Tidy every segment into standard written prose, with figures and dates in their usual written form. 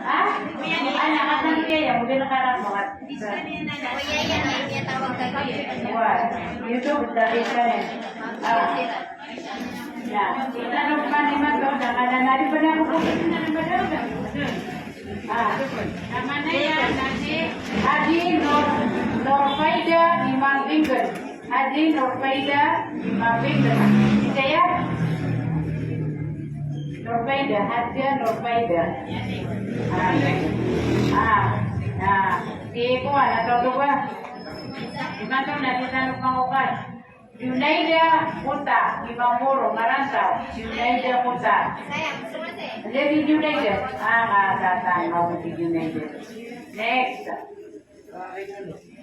Ah? Anak anak dia yang mungkin nakarap banget. Wah, itu dari sana. Ya, kita lupa nih mas, kalau ada nadi pada aku pada. Namanya ya nasi Adi Norfaida Imam Ingger. Adi Norfaida Imam Ingger. Saya Norfaida, Hadia Norfaida. Di kuan atau dua. Di mana nanti tanuk pangukan. Junaida Puta, Imam Moro, Marantau. Junaida Puta. Jadi Junaida. Datang mau di Junaida. Next.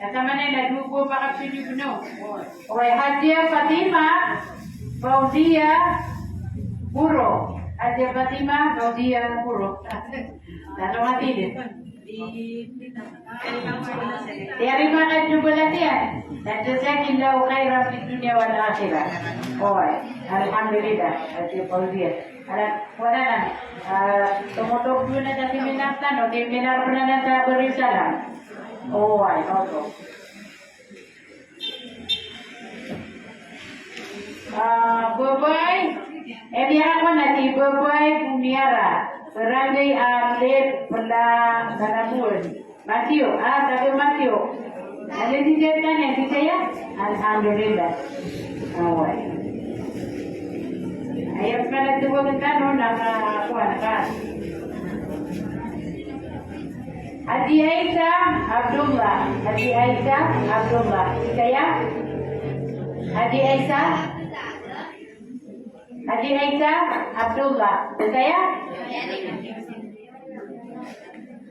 Kata mana nak dua pakai sini penuh. Hadia Fatima, Fauzia Puro. Hadia Fatima, Fauzia Puro. Lalu mati deh. Terima kasih juga latihan. Dan jazakallahu khairan di dunia wal akhirah. Alhamdulillah. Hadia Fauzia. Wala tumutok dulu na sa seminar tanong, seminar pernah na sa berisalam. Oke. Bebay, biar apa nanti Bebay Bumiara, sebagai atlet pelanggaran Matio, tapi Matio, ada di jalan yang saya, alhamdulillah. Ayat pada dua kita nama kuat kan. Hadi Aisyah Abdullah, Hadi Aisyah Abdullah, saya Hadi Aisyah, Hadi Aisyah Abdullah, saya